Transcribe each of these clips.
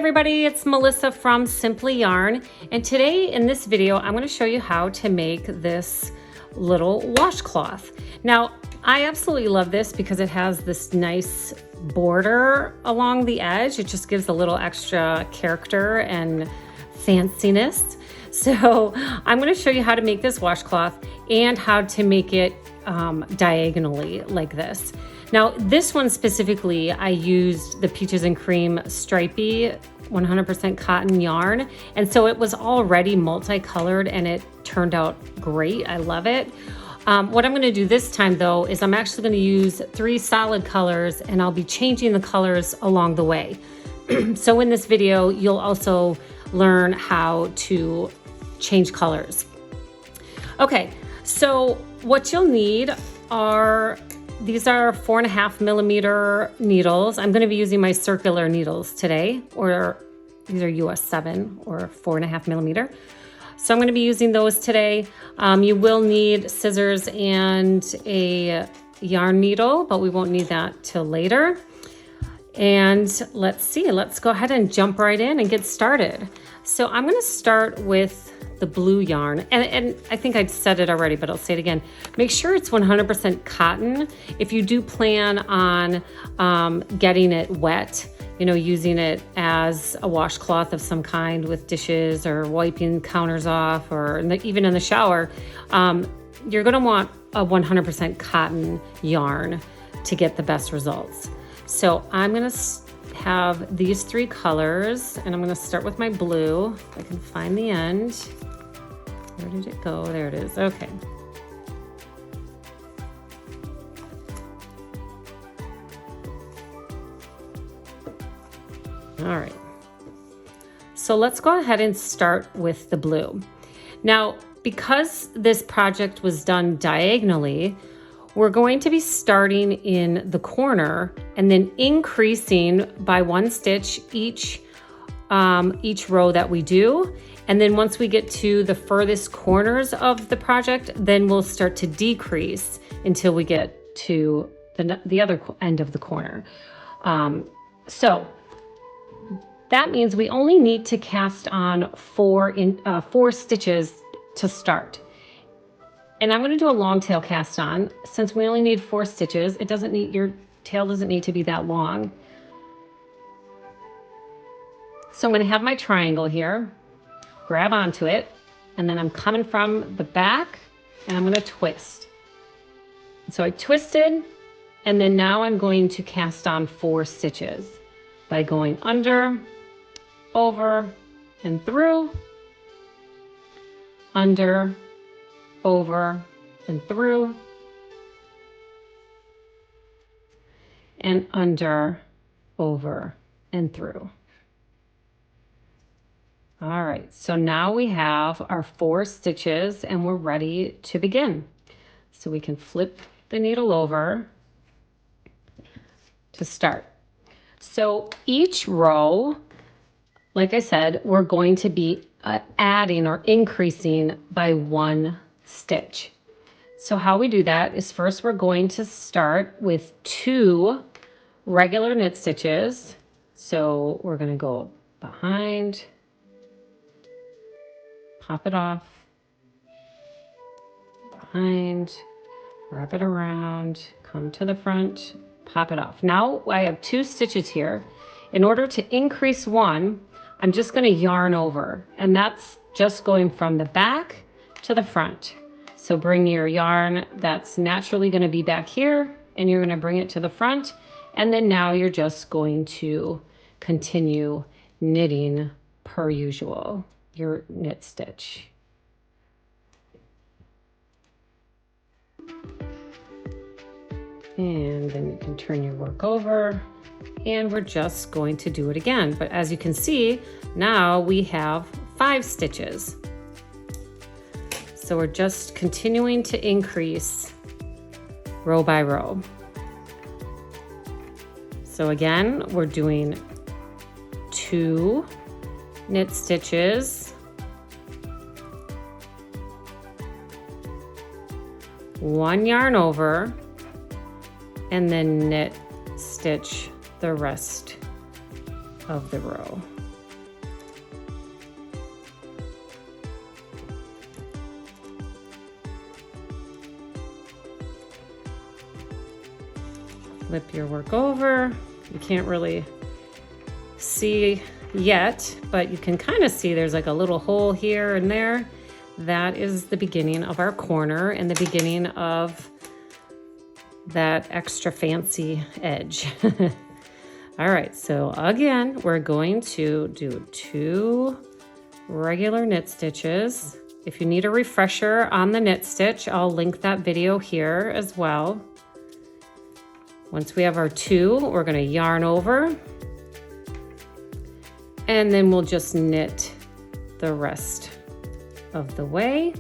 everybody, it's Melissa from Simply Yarn, and today in this video I'm going to show you how to make this little washcloth. Now I absolutely love this because it has this nice border along the edge. It just gives a little extra character and fanciness. So I'm going to show you how to make this washcloth and how to make it diagonally like this. Now this one specifically, I used the Peaches and Cream stripy 100% cotton yarn, and so it was already multicolored and it turned out great. I love it. What I'm going to do this time though is I'm actually going to use 3 solid colors, and I'll be changing the colors along the way. So in this video you'll also learn how to change colors. Okay, so what you'll need are these are 4.5 millimeter needles. I'm going to be using my circular needles today, or these are US 7 or 4.5 millimeter. So I'm going to be using those today. You will need scissors and a yarn needle, but we won't need that till later. And let's go ahead and jump right in and get started. So I'm going to start with the blue yarn, and I think I've said it already, but I'll say it again. Make sure it's 100% cotton. If you do plan on getting it wet, you know, using it as a washcloth of some kind with dishes or wiping counters off, or even in the shower, you're going to want a 100% cotton yarn to get the best results. So I'm going to have these 3 colors, and I'm going to start with my blue. If I can find the end. Where did it go? There it is. Okay. All right. So let's go ahead and start with the blue. Now, because this project was done diagonally, we're going to be starting in the corner and then increasing by 1 stitch each row that we do. And then once we get to the furthest corners of the project, then we'll start to decrease until we get to the other end of the corner. So that means we only need to cast on 4 stitches to start. And I'm going to do a long tail cast on. Since we only need 4 stitches, your tail doesn't need to be that long. So I'm going to have my triangle here, grab onto it, and then I'm coming from the back and I'm going to twist. So I twisted, and then now I'm going to cast on 4 stitches by going under, over, and through, under, over, and through, and under, over, and through. All right, so now we have our 4 stitches and we're ready to begin. So we can flip the needle over to start. So each row, like I said, we're going to be adding or increasing by 1 stitch. So how we do that is first we're going to start with 2 regular knit stitches. So we're going to go behind, pop it off, behind, wrap it around, come to the front, pop it off. Now I have 2 stitches here. In order to increase 1, I'm just going to yarn over, and that's just going from the back to the front. So bring your yarn that's naturally going to be back here, and you're going to bring it to the front, and then now you're just going to continue knitting per usual. Your knit stitch. And then you can turn your work over, and we're just going to do it again. But as you can see, now we have 5 stitches. So we're just continuing to increase row by row. So again, we're doing 2 knit stitches, 1 yarn over, and then knit stitch the rest of the row. Flip your work over. You can't really see yet, but you can kind of see there's like a little hole here and there. That is the beginning of our corner and the beginning of that extra fancy edge. All right, so again, we're going to do 2 regular knit stitches. If you need a refresher on the knit stitch, I'll link that video here as well. Once we have our 2, we're going to yarn over, and then we'll just knit the rest of the way.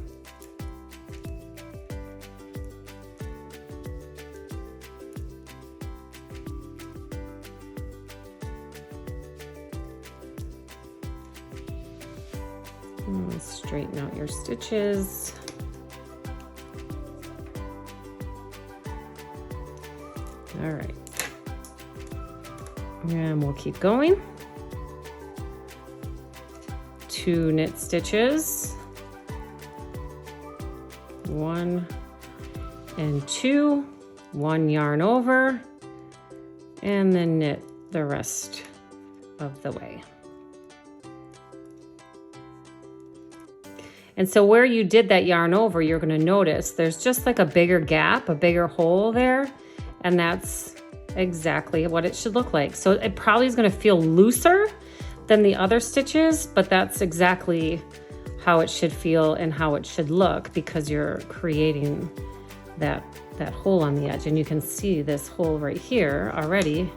And straighten out your stitches. All right, and we'll keep going. 2 knit stitches, 1 and 2, 1 yarn over, and then knit the rest of the way. And so where you did that yarn over, you're going to notice there's just like a bigger gap, a bigger hole there, and that's exactly what it should look like. So it probably is going to feel looser than the other stitches, but that's exactly how it should feel and how it should look, because you're creating that hole on the edge. And you can see this hole right here already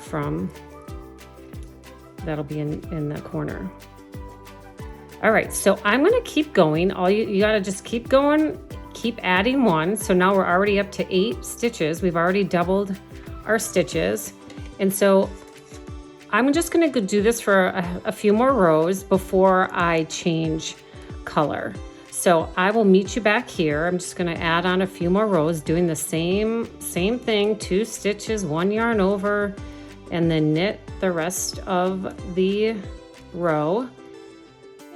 from, that'll be in that corner. All right, so I'm gonna keep going. You gotta just keep going, keep adding 1. So now we're already up to 8 stitches. We've already doubled our stitches. And so I'm just gonna go do this for a few more rows before I change color. So I will meet you back here. I'm just gonna add on a few more rows, doing the same thing, 2 stitches, 1 yarn over, and then knit the rest of the row.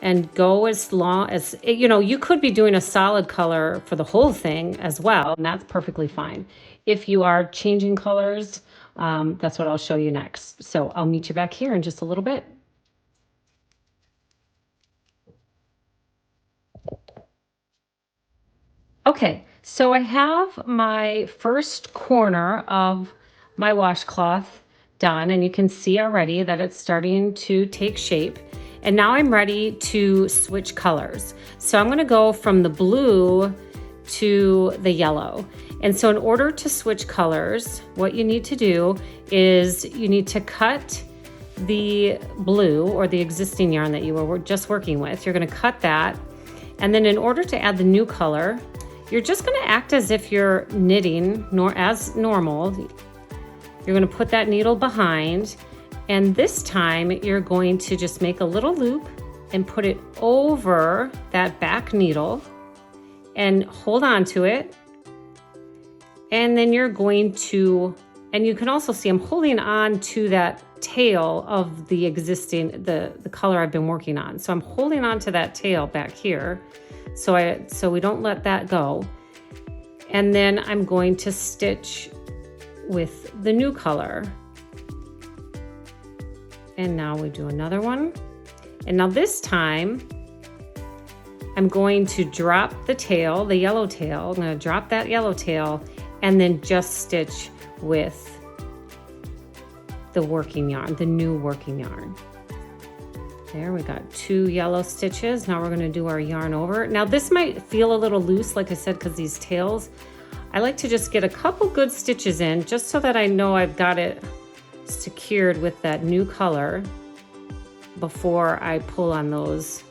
And go as long as, you know, you could be doing a solid color for the whole thing as well, and that's perfectly fine. If you are changing colors, that's what I'll show you next. So I'll meet you back here in just a little bit. Okay, so I have my first corner of my washcloth done, and you can see already that it's starting to take shape. And now I'm ready to switch colors. So I'm gonna go from the blue to the yellow. And so in order to switch colors, what you need to do is you need to cut the blue, or the existing yarn that you were just working with. You're gonna cut that. And then in order to add the new color, you're just gonna act as if you're knitting as normal. You're gonna put that needle behind, and this time you're going to just make a little loop and put it over that back needle and hold on to it. And then you're going to, and you can also see I'm holding on to that tail of the existing, the color I've been working on. So I'm holding on to that tail back here so we don't let that go. And then I'm going to stitch with the new color. And now we do another one. And now this time, I'm going to drop the tail, the yellow tail. I'm gonna drop that yellow tail and then just stitch with the working yarn, the new working yarn. There, we got 2 yellow stitches. Now we're gonna do our yarn over. Now this might feel a little loose, like I said, because these tails, I like to just get a couple good stitches in just so that I know I've got it secured with that new color before I pull on those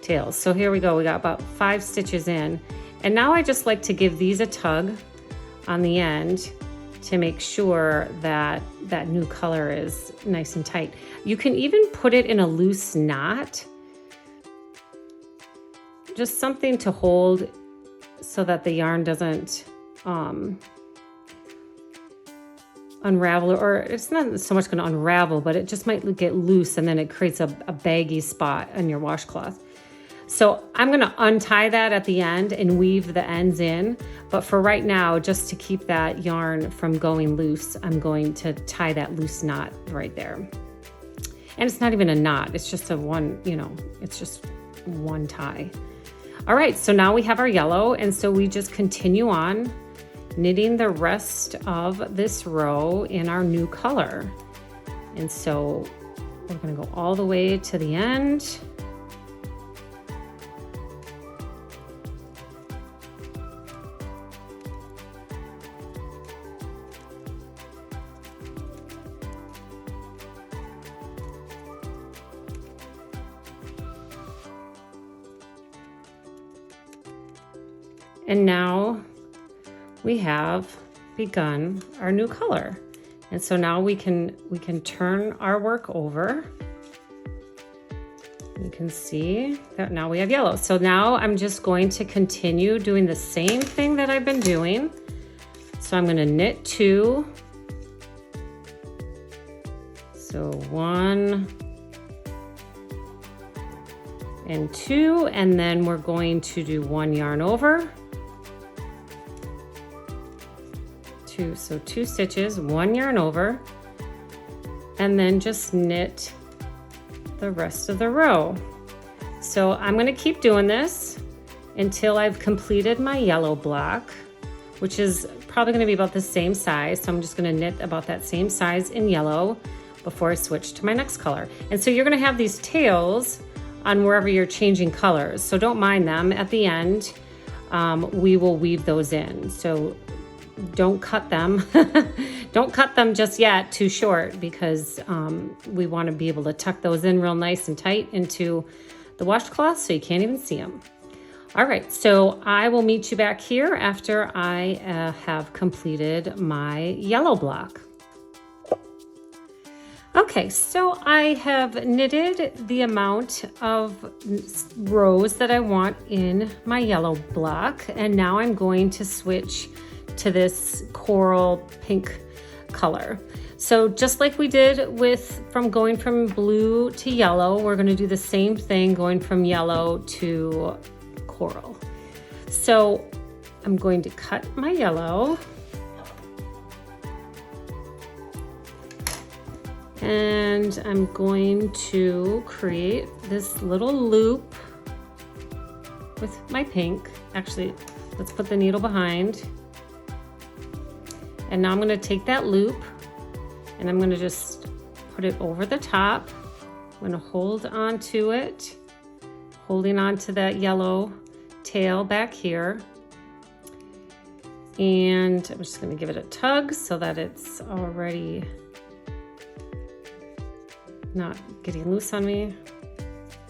tails. So here we go, we got about 5 stitches in. And now I just like to give these a tug on the end to make sure that that new color is nice and tight. You can even put it in a loose knot, just something to hold so that the yarn doesn't unravel, or it's not so much going to unravel, but it just might get loose and then it creates a baggy spot on your washcloth. So I'm gonna untie that at the end and weave the ends in. But for right now, just to keep that yarn from going loose, I'm going to tie that loose knot right there. And it's not even a knot, it's just a one, you know, it's just one tie. All right, so now we have our yellow, and so we just continue on knitting the rest of this row in our new color. And so we're gonna go all the way to the end. And now we have begun our new color. And so now we can turn our work over. You can see that now we have yellow. So now I'm just going to continue doing the same thing that I've been doing. So I'm going to knit 2. So 1 and 2, and then we're going to do 1 yarn over. 2, so 2 stitches, 1 yarn over, and then just knit the rest of the row. So I'm going to keep doing this until I've completed my yellow block, which is probably going to be about the same size. So I'm just going to knit about that same size in yellow before I switch to my next color. And so you're going to have these tails on wherever you're changing colors, so don't mind them. At the end, we will weave those in. So don't cut them. Don't cut them just yet too short, because we want to be able to tuck those in real nice and tight into the washcloth so you can't even see them. All right, so I will meet you back here after I have completed my yellow block. Okay, so I have knitted the amount of rows that I want in my yellow block, and now I'm going to switch to this coral pink color. So just like we did from going from blue to yellow, we're going to do the same thing going from yellow to coral. So I'm going to cut my yellow, and I'm going to create this little loop with my pink. Actually, let's put the needle behind. And now I'm going to take that loop and I'm going to just put it over the top. I'm going to hold on to it, holding on to that yellow tail back here. And I'm just going to give it a tug so that it's already not getting loose on me.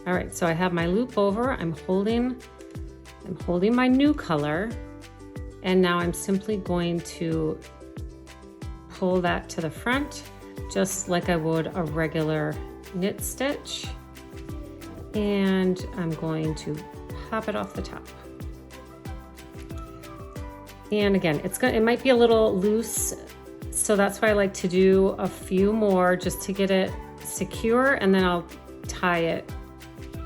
All right, so I have my loop over. I'm holding my new color, and now I'm simply going to pull that to the front just like I would a regular knit stitch, and I'm going to pop it off the top. And again, it might be a little loose, so that's why I like to do a few more just to get it secure, and then I'll tie it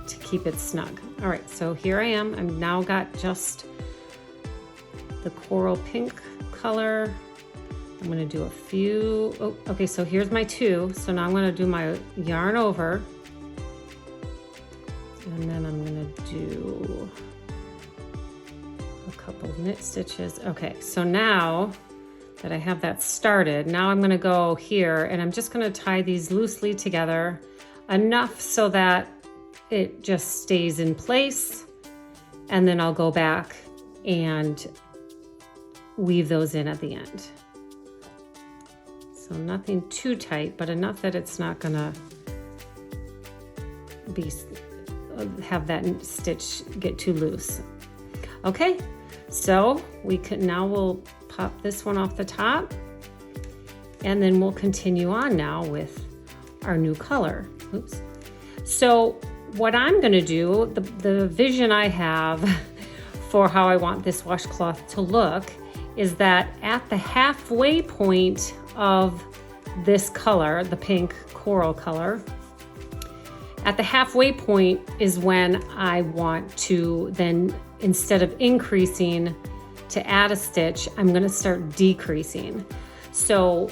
to keep it snug. All right, so here I am. I've now got just the coral pink color. I'm going to do a few. Oh, okay, so here's my 2. So now I'm going to do my yarn over, and then I'm going to do a couple knit stitches. Okay, so now that I have that started, now I'm going to go here and I'm just going to tie these loosely together enough so that it just stays in place, and then I'll go back and weave those in at the end. So nothing too tight, but enough that it's not gonna have that stitch get too loose. Okay, so we'll pop this one off the top, and then we'll continue on now with our new color. Oops. So what I'm gonna do, the vision I have for how I want this washcloth to look is that at the halfway point of this color, the pink coral color, At the halfway point is when I want to then, instead of increasing to add a stitch, I'm going to start decreasing. So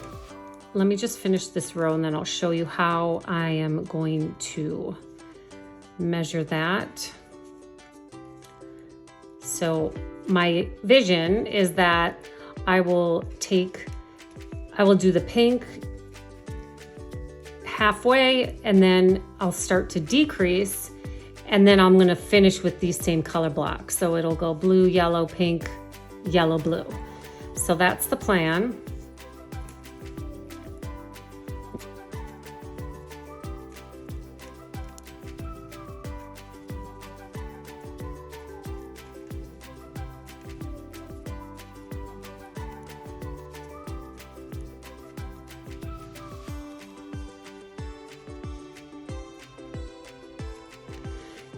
let me just finish this row and then I'll show you how I am going to measure that. So my vision is that I will do the pink halfway and then I'll start to decrease, and then I'm going to finish with these same color blocks. So it'll go blue, yellow, pink, yellow, blue. So that's the plan.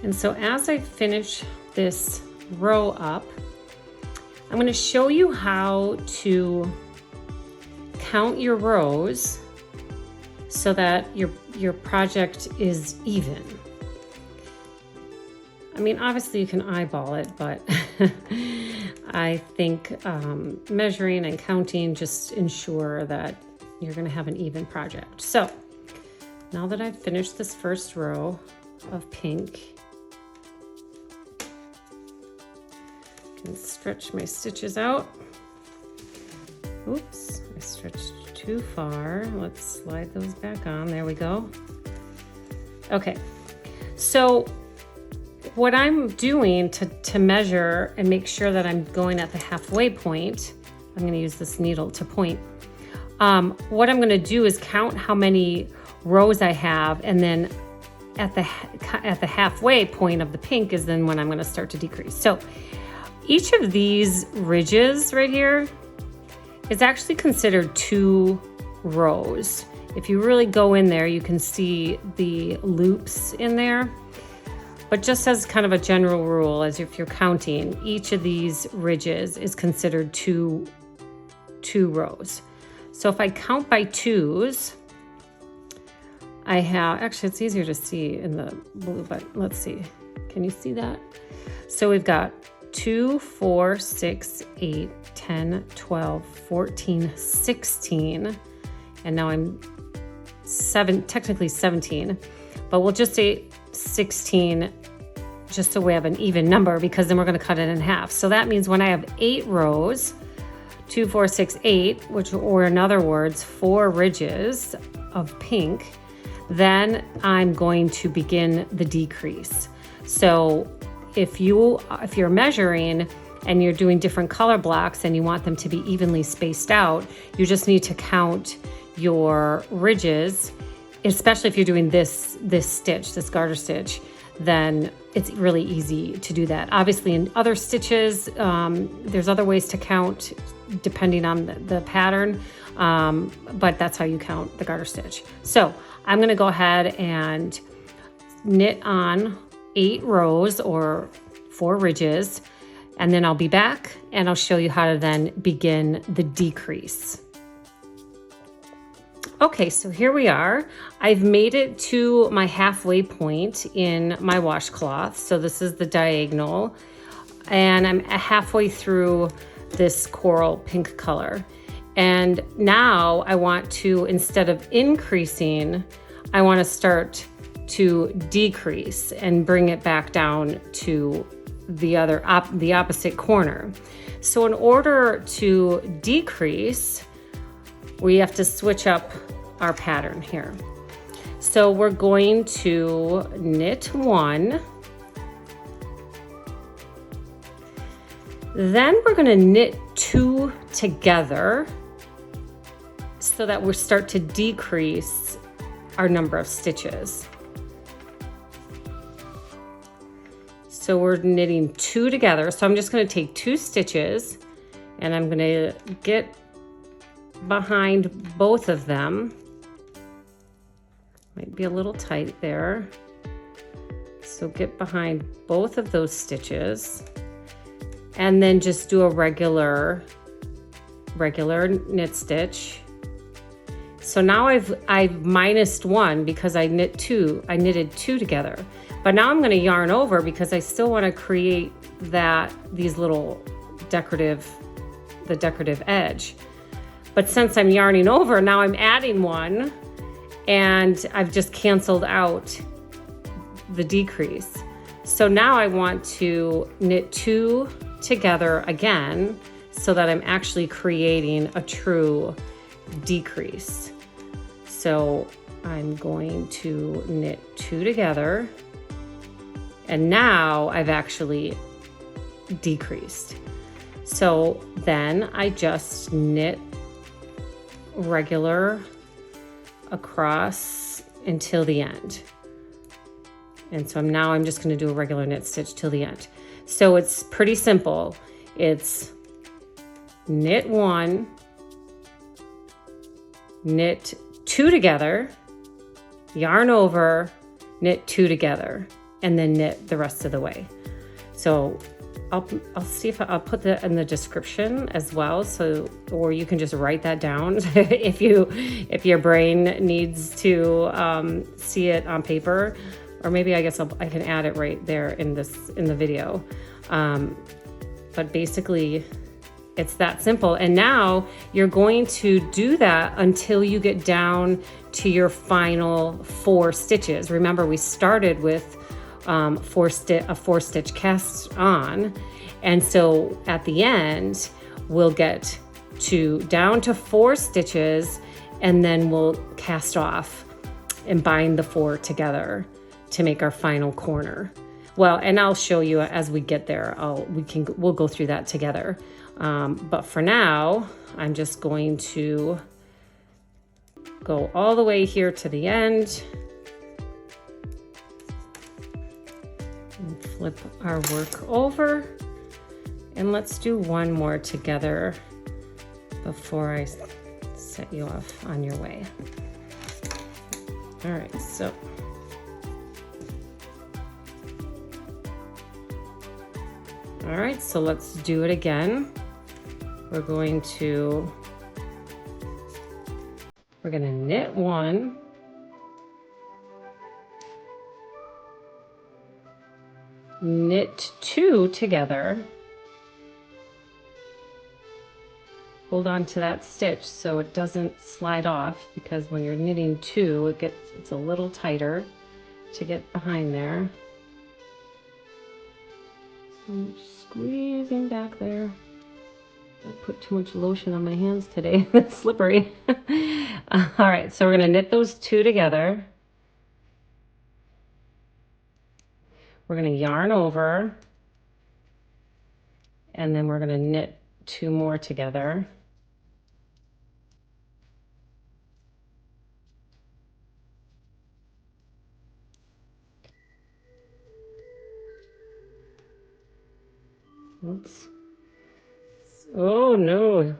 And so as I finish this row up, I'm going to show you how to count your rows so that your project is even. I mean, obviously you can eyeball it, but I think measuring and counting just ensure that you're going to have an even project. So now that I've finished this first row of pink, and stretch my stitches out. Oops, I stretched too far. Let's slide those back on. There we go. Okay, so what I'm doing to measure and make sure that I'm going at the halfway point, I'm going to use this needle to point. What I'm going to do is count how many rows I have, and then at the halfway point of the pink is then when I'm going to start to decrease. So each of these ridges right here is actually considered 2 rows. If you really go in there, you can see the loops in there. But just as kind of a general rule, as if you're counting, each of these ridges is considered two rows. So if I count by 2s, I have, actually it's easier to see in the blue, but let's see. Can you see that? So we've got 2, 4, 6, 8, 10, 12, 14, 16, and now I'm technically 17, but we'll just say 16 just so we have an even number, because then we're going to cut it in half. So that means when I have 8 rows, 2, 4, 6, 8, or in other words, 4 ridges of pink, then I'm going to begin the decrease. So if you're measuring and you're doing different color blocks and you want them to be evenly spaced out, you just need to count your ridges, especially if you're doing this stitch, this garter stitch, then it's really easy to do that. Obviously in other stitches, there's other ways to count depending on the pattern, but that's how you count the garter stitch. So I'm going to go ahead and knit on 8 rows or 4 ridges, and then I'll be back and I'll show you how to then begin the decrease. Okay, so here we are. I've made it to my halfway point in my washcloth. So this is the diagonal, and I'm halfway through this coral pink color. And now I want to, instead of increasing, I want to start to decrease and bring it back down to the opposite corner. So in order to decrease, we have to switch up our pattern here. So we're going to knit 1, then we're going to knit 2 together so that we start to decrease our number of stitches. So we're knitting 2 together. So I'm just going to take 2 stitches and I'm going to get behind both of them. Might be a little tight there. So get behind both of those stitches and then just do a regular knit stitch. So now I've minused one because I knitted two together. But now I'm going to yarn over because I still want to create these little decorative edge. But since I'm yarning over, now I'm adding one, and I've just canceled out the decrease. So now I want to knit two together again so that I'm actually creating a true decrease. So I'm going to knit two together, and now I've actually decreased. So then I just knit regular across until the end. And so now I'm just going to do a regular knit stitch till the end. So it's pretty simple. It's knit one, knit two together, yarn over, knit two together, and then knit the rest of the way. So I'll see if I'll put that in the description as well. So, or you can just write that down if your brain needs to see it on paper, or maybe I guess I can add it right there in the video. But basically, it's that simple. And now you're going to do that until you get down to your final 4 stitches. Remember, we started with a 4-stitch cast on, and so at the end we'll get down to 4 stitches, and then we'll cast off and bind the 4 together to make our final corner. Well, and I'll show you as we get there. We'll go through that together. But for now, I'm just going to go all the way here to the end and flip our work over. And let's do one more together before I set you off on your way. All right, so all right, so let's do it again. We're going to knit one, knit two together, hold on to that stitch so it doesn't slide off, because when you're knitting two, it's a little tighter to get behind there. I'm squeezing back there. I put too much lotion on my hands today. It's slippery. All right, so we're going to knit those two together. We're going to yarn over, and then we're going to knit 2 more together. Oops. Oh no.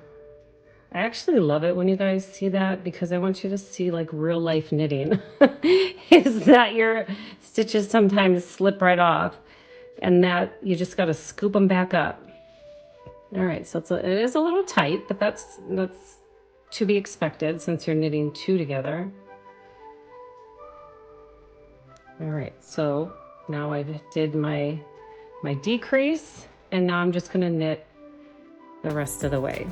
I actually love it when you guys see that, because I want you to see like real life knitting. Is that your stitches sometimes slip right off, and that you just got to scoop them back up. All right, so it is a little tight, but that's to be expected since you're knitting 2 together. All right, so now I did my decrease, and now I'm just going to knit the rest of the way.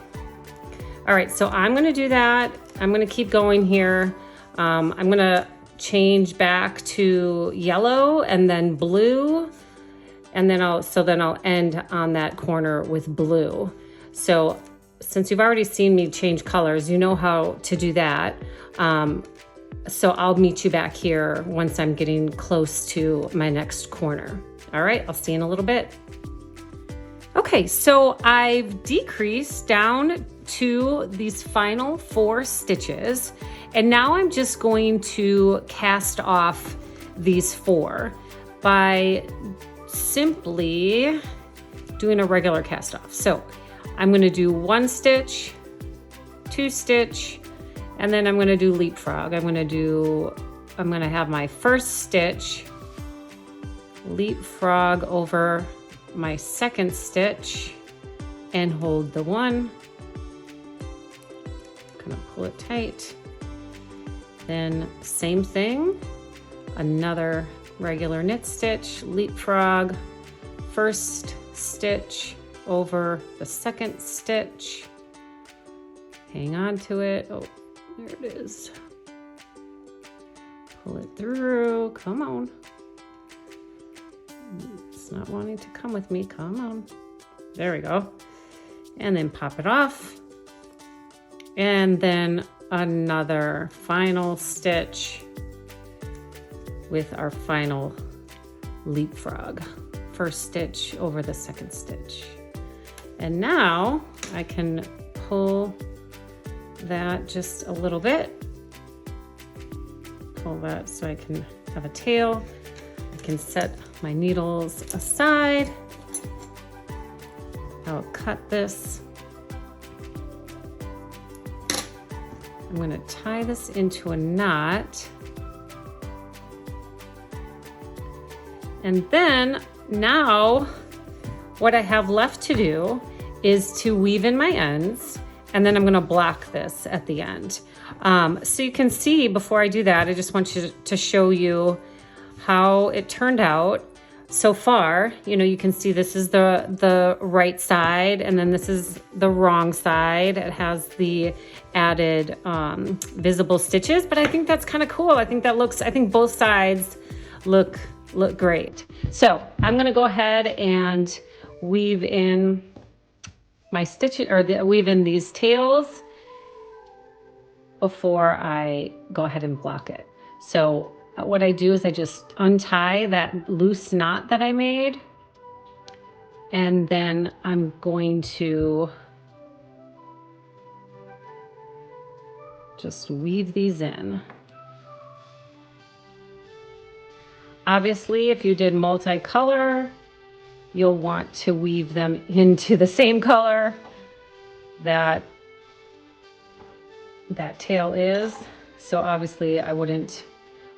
All right, so I'm going to do that. I'm going to keep going here. I'm going to change back to yellow and then blue, and then I'll end on that corner with blue. So since you've already seen me change colors, you know how to do that. So I'll meet you back here once I'm getting close to my next corner. All right, I'll see you in a little bit. Okay, so I've decreased down to these final 4 stitches, and now I'm just going to cast off these 4 by simply doing a regular cast off. So I'm going to do 1 stitch, 2 stitch, and then I'm going to do leapfrog. I'm going to have my first stitch, leapfrog over my second stitch, and hold the 1, kind of pull it tight, Then same thing, another regular knit stitch, leapfrog, first stitch over the second stitch, hang on to it. Oh, there it is. Pull it through, come on. It's not wanting to come with me, come on. There we go. And then pop it off. And then another final stitch with our final leapfrog. First stitch over the second stitch. And now I can pull that just a little bit. Pull that so I can have a tail. I can set my needles aside. I'll cut this. I'm going to tie this into a knot. And then now what I have left to do is to weave in my ends, and then I'm going to block this at the end. So you can see before I do that, I just want to show you how it turned out so far. You know, you can see this is the right side, and then this is the wrong side. It has the added visible stitches, but I think that's kind of cool. I think both sides look great. So I'm going to go ahead and weave in my stitches, or weave in these tails before I go ahead and block it. So what I do is I just untie that loose knot that I made, and then I'm going to just weave these in. Obviously, if you did multicolor, you'll want to weave them into the same color that tail is. So obviously I wouldn't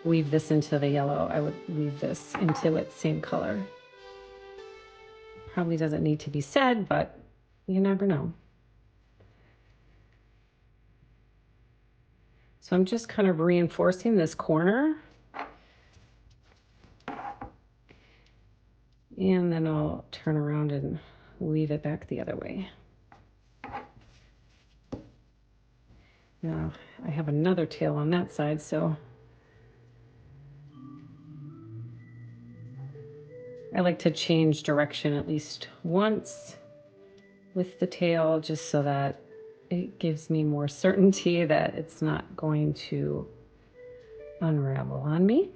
weave this into the yellow. I would weave this into its same color. Probably doesn't need to be said, but you never know. So I'm just kind of reinforcing this corner. And then I'll turn around and weave it back the other way. Now I have another tail on that side, so I like to change direction at least once with the tail, just so that it gives me more certainty that it's not going to unravel on me.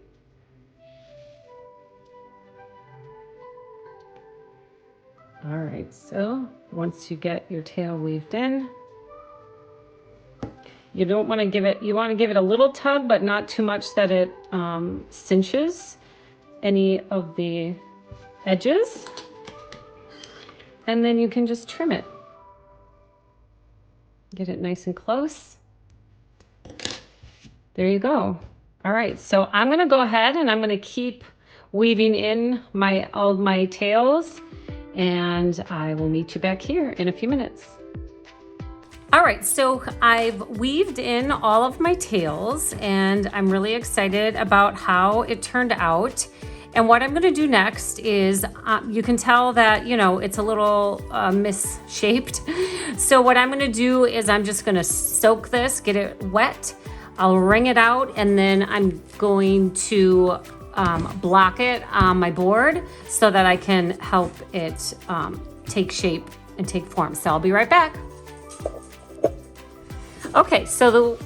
All right, so once you get your tail weaved in, you don't want to give it, you want to give it a little tug, but not too much that it cinches any of the edges. And then you can just trim it. Get it nice and close. There you go. All right, so I'm going to go ahead and I'm going to keep weaving in all of my tails, and I will meet you back here in a few minutes. All right, so I've weaved in all of my tails, and I'm really excited about how it turned out. And what I'm gonna do next is, you can tell that, you know, it's a little misshaped. So what I'm gonna do is I'm just gonna soak this, get it wet. I'll wring it out, and then I'm going to block it on my board so that I can help it take shape and take form. So I'll be right back. Okay, so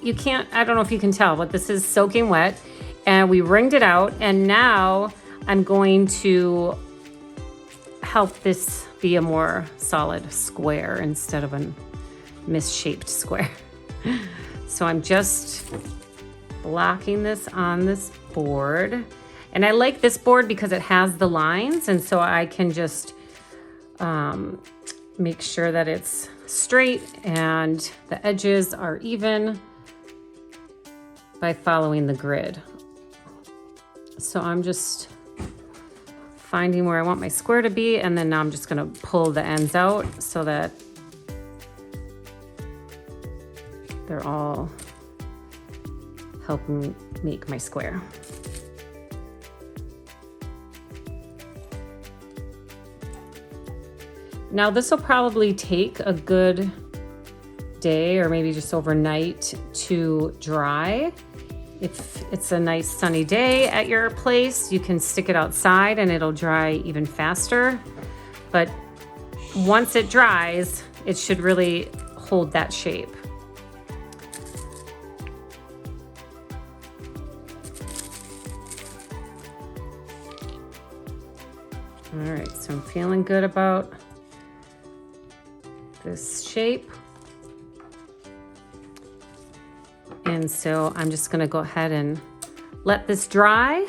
I don't know if you can tell, but this is soaking wet, and we wringed it out, and now I'm going to help this be a more solid square instead of a misshaped square. So I'm just blocking this on this board, and I like this board because it has the lines, and so I can just make sure that it's straight and the edges are even by following the grid. So I'm just finding where I want my square to be, and then now I'm just going to pull the ends out so that they're all help me make my square. Now this will probably take a good day or maybe just overnight to dry. If it's a nice sunny day at your place, you can stick it outside and it'll dry even faster. But once it dries, it should really hold that shape. All right, so I'm feeling good about this shape. And so I'm just gonna go ahead and let this dry.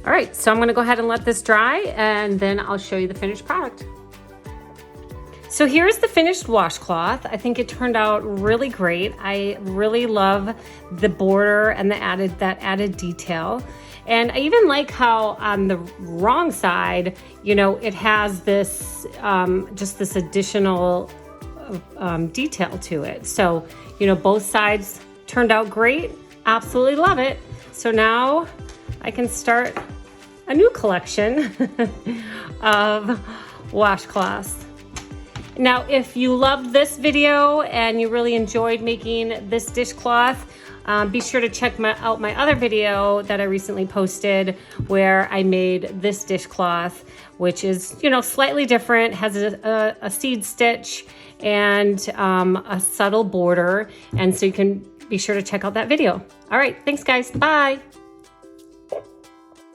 All right, so I'm gonna go ahead and let this dry and then I'll show you the finished product. So here's the finished washcloth. I think it turned out really great. I really love the border and that added detail. And I even like how on the wrong side, you know, it has this, just this additional detail to it. So, you know, both sides turned out great. Absolutely love it. So now I can start a new collection of washcloths. Now, if you loved this video and you really enjoyed making this dishcloth, be sure to check out my other video that I recently posted where I made this dishcloth, which is, you know, slightly different, has a seed stitch and a subtle border. And so you can be sure to check out that video. All right, thanks guys, bye.